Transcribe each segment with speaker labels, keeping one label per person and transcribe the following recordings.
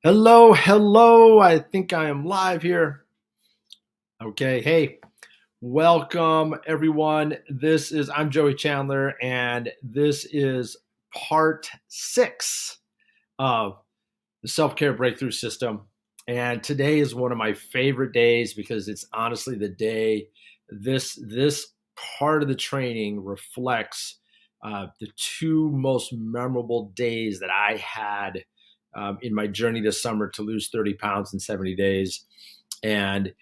Speaker 1: Hello, hello. I think I am live here. Okay, hey, welcome everyone. I'm Joey Chandler, and this is part 6 of the Self Care Breakthrough System. And today is one of my favorite days because it's honestly the day this part of the training reflects the two most memorable days that I had in my journey this summer to lose 30 pounds in 70 days. And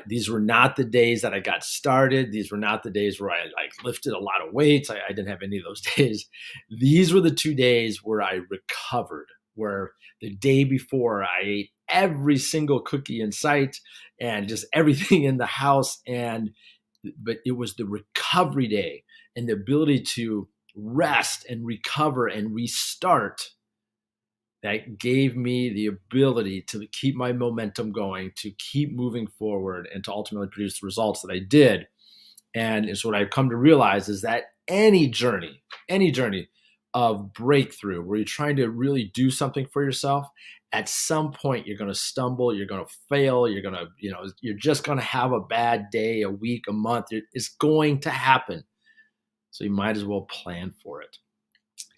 Speaker 1: these were not the days that I got started. These were not the days where I lifted a lot of weights. I didn't have any of those days. These were the 2 days where I recovered, where the day before I ate every single cookie in sight and just everything in the house. But it was the recovery day and the ability to rest and recover and restart that gave me the ability to keep my momentum going, to keep moving forward, and to ultimately produce the results that I did. And it's what I've come to realize is that any journey of breakthrough where you're trying to really do something for yourself, at some point you're going to stumble, you're going to fail, you're just going to have a bad day, a week, a month. It's going to happen. So you might as well plan for it.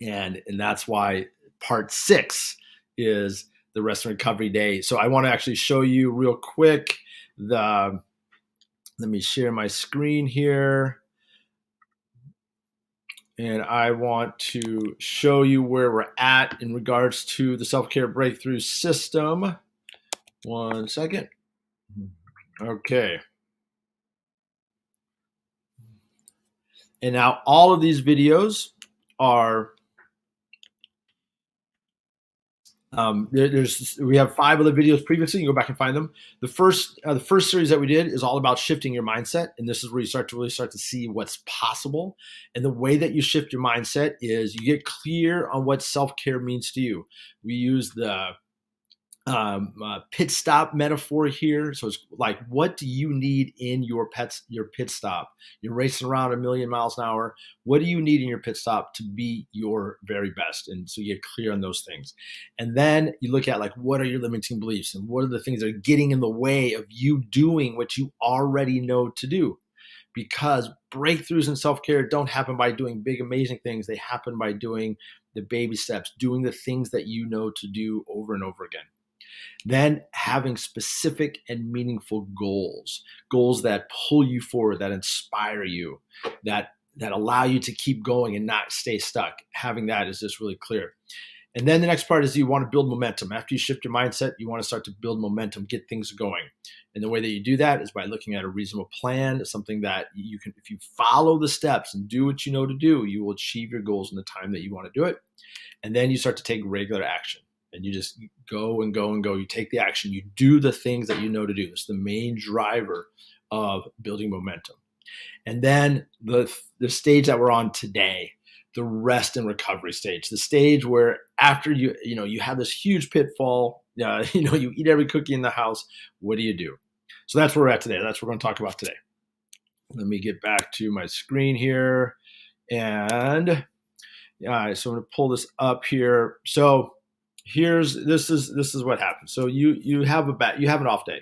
Speaker 1: And that's why part 6 is the rest and recovery day. So I want to actually show you real quick let me share my screen here. And I want to show you where we're at in regards to the self-care breakthrough system. One second. Okay. And now all of these videos are we have 5 other videos previously. You can go back and find them. The first series that we did is all about shifting your mindset, and this is where you start to see what's possible. And the way that you shift your mindset is you get clear on what self care means to you. We use the pit stop metaphor here. So it's like, what do you need in your pit stop? You're racing around a million miles an hour. What do you need in your pit stop to be your very best? And so you get clear on those things. And then you look at what are your limiting beliefs and what are the things that are getting in the way of you doing what you already know to do? Because breakthroughs in self-care don't happen by doing big, amazing things. They happen by doing the baby steps, doing the things that you know to do over and over again. Then having specific and meaningful goals that pull you forward, that inspire you, that allow you to keep going and not stay stuck. Having that is just really clear. And then the next part is you want to build momentum. After you shift your mindset, you want to start to build momentum, get things going. And the way that you do that is by looking at a reasonable plan, something that you can, if you follow the steps and do what you know to do, you will achieve your goals in the time that you want to do it. And then you start to take regular action. And you just go and go and go. You take the action. You do the things that you know to do. It's the main driver of building momentum. And then the stage that we're on today, the rest and recovery stage, the stage where after you have this huge pitfall, you eat every cookie in the house. What do you do? So that's where we're at today. That's what we're going to talk about today. Let me get back to my screen here. And so I'm going to pull this up here. So this is what happens. So you have an off day.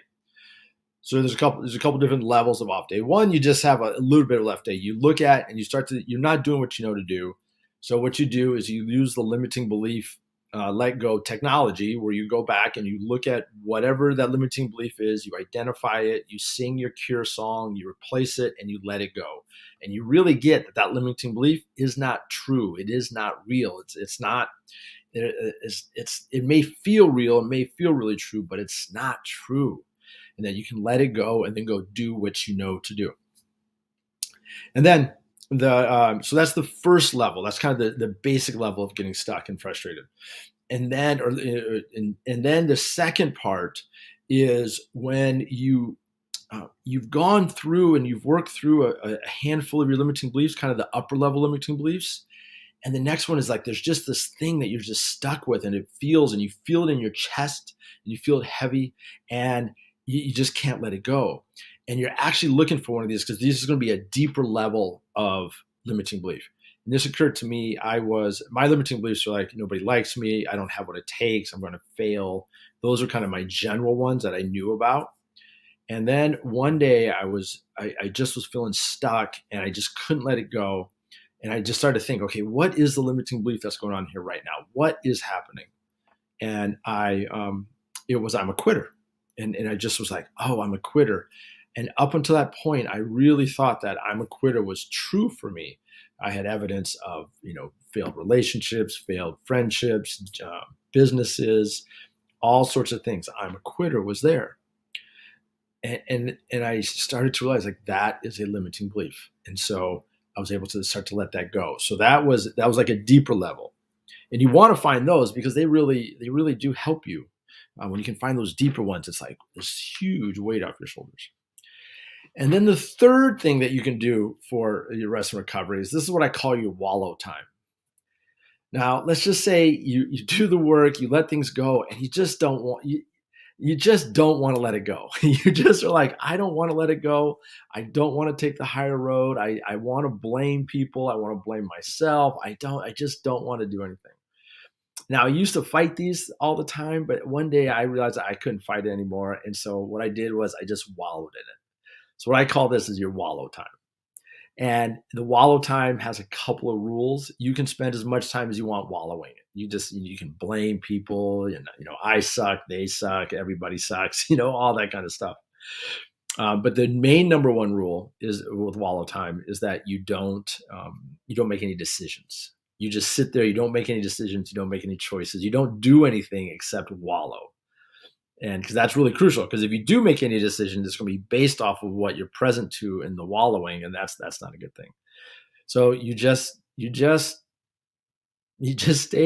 Speaker 1: So there's a couple different levels of off day. One, you just have a little bit of left day. You look at and you're not doing what you know to do. So what you do is you use the limiting belief let go technology, where you go back and you look at whatever that limiting belief is, you identify it, you sing your cure song, you replace it, and you let it go. And you really get that limiting belief is not true. It is not real. It's not. It may feel real, it may feel really true, but it's not true. And then you can let it go and then go do what you know to do. And then so that's the first level. That's kind of the basic level of getting stuck and frustrated. And then and then the second part is when you've gone through and you've worked through a handful of your limiting beliefs, kind of the upper level limiting beliefs. And the next one is there's just this thing that you're just stuck with, and you feel it in your chest, and you feel it heavy, and you just can't let it go. And you're actually looking for one of these because this is going to be a deeper level of limiting belief. And this occurred to me. My limiting beliefs are like, nobody likes me. I don't have what it takes. I'm going to fail. Those are kind of my general ones that I knew about. And then one day I just was feeling stuck and I just couldn't let it go. And I just started to think, okay, what is the limiting belief that's going on here right now? What is happening? And it was, I'm a quitter. And I just was like, oh, I'm a quitter. And up until that point, I really thought that I'm a quitter was true for me. I had evidence of, failed relationships, failed friendships, businesses, all sorts of things. I'm a quitter was there. And I started to realize like that is a limiting belief. And so I was able to start to let that go. So that was like a deeper level. And you want to find those because they really do help you. When you can find those deeper ones, it's like this huge weight off your shoulders. And then the third thing that you can do for your rest and recovery is this is what I call your wallow time. Now, let's just say you do the work, you let things go, and you just don't want to let it go. You just are like, I don't want to let it go. I don't want to take the higher road. I want to blame people. I want to blame myself. I just don't want to do anything. Now, I used to fight these all the time, but one day I realized I couldn't fight it anymore. And so what I did was I just wallowed in it. So what I call this is your wallow time. And the wallow time has a couple of rules. You can spend as much time as you want wallowing. You can blame people, I suck, they suck, everybody sucks, all that kind of stuff. But the main number one rule is with wallow time is that you don't make any decisions. You just sit there. You don't make any decisions. You don't make any choices. You don't do anything except wallow. And because that's really crucial, because if you do make any decisions, it's going to be based off of what you're present to in the wallowing, and that's not a good thing. So you just stay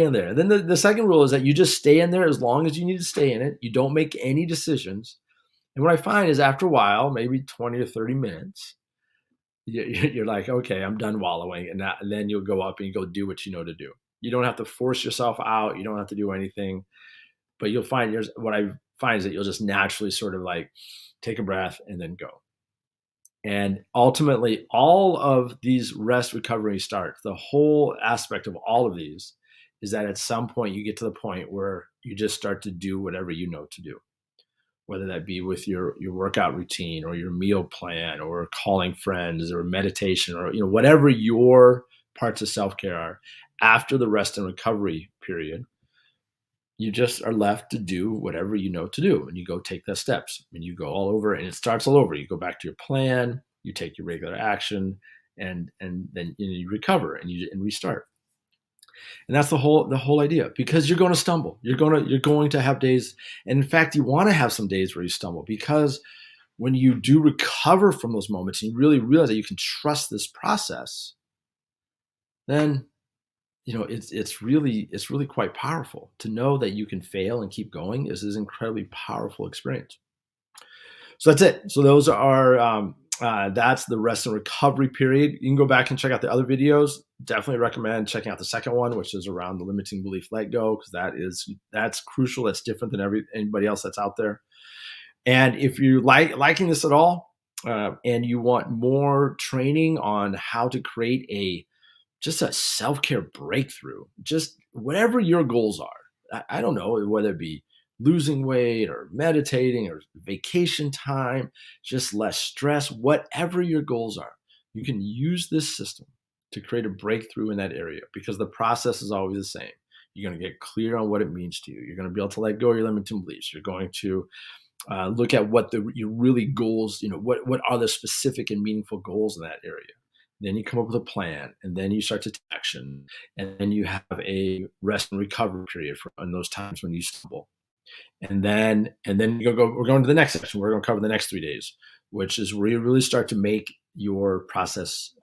Speaker 1: in there. And then the second rule is that you just stay in there as long as you need to stay in it. You don't make any decisions. And what I find is after a while, maybe 20 or 30 minutes, you're like, okay, I'm done wallowing. And then you'll go up and you go do what you know to do. You don't have to force yourself out. You don't have to do anything. But you'll find what I find is that you'll just naturally sort of like take a breath and then go. And ultimately, all of these rest, recovery, start, the whole aspect of all of these is that at some point you get to the point where you just start to do whatever you know to do, whether that be with your workout routine or your meal plan or calling friends or meditation or whatever your parts of self-care are. After the rest and recovery period, you just are left to do whatever you know to do. And you go take the steps and you go all over and it starts all over. You go back to your plan, you take your regular action, and then you recover and you restart. And that's the whole idea, because you're going to stumble. You're going to have days. And in fact, you want to have some days where you stumble, because when you do recover from those moments and you really realize that you can trust this process, then it's really quite powerful to know that you can fail and keep going. Is this incredibly powerful experience. So that's it. So those are that's the rest and recovery period. You can go back and check out the other videos. Definitely recommend checking out the second one, which is around the limiting belief let go, because that's crucial. That's different than anybody else that's out there. And if you liking this at all, and you want more training on how to create just a self-care breakthrough, just whatever your goals are. I don't know, whether it be losing weight or meditating or vacation time, just less stress, whatever your goals are, you can use this system to create a breakthrough in that area, because the process is always the same. You're going to get clear on what it means to you. You're going to be able to let go of your limiting beliefs. You're going to look at what your really goals, what are the specific and meaningful goals in that area. Then you come up with a plan, and then you start to take action, and then you have a rest and recovery period in those times when you stumble. And then we're going to the next section. We're going to cover the next 3 days, which is where you really start to make your process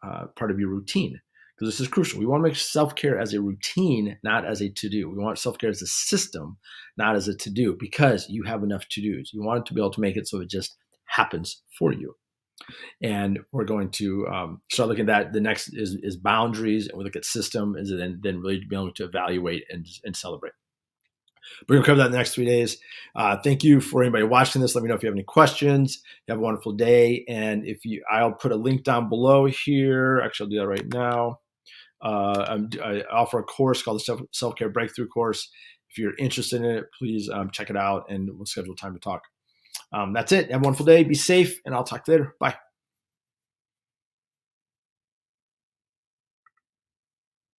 Speaker 1: part of your routine, because this is crucial. We want to make self-care as a routine, not as a to-do. We want self-care as a system, not as a to-do, because you have enough to-dos. You want it to be able to make it so it just happens for you. And we're going to start looking at that. The next is boundaries, and we look at system, and then really be able to evaluate and celebrate. We're going to cover that in the next 3 days. Thank you for anybody watching this. Let me know if you have any questions. You have a wonderful day. And I'll put a link down below here. Actually, I'll do that right now. I offer a course called the Self-Care Breakthrough Course. If you're interested in it, please check it out, and we'll schedule time to talk. That's it. Have a wonderful day. Be safe, and I'll talk to you later. Bye.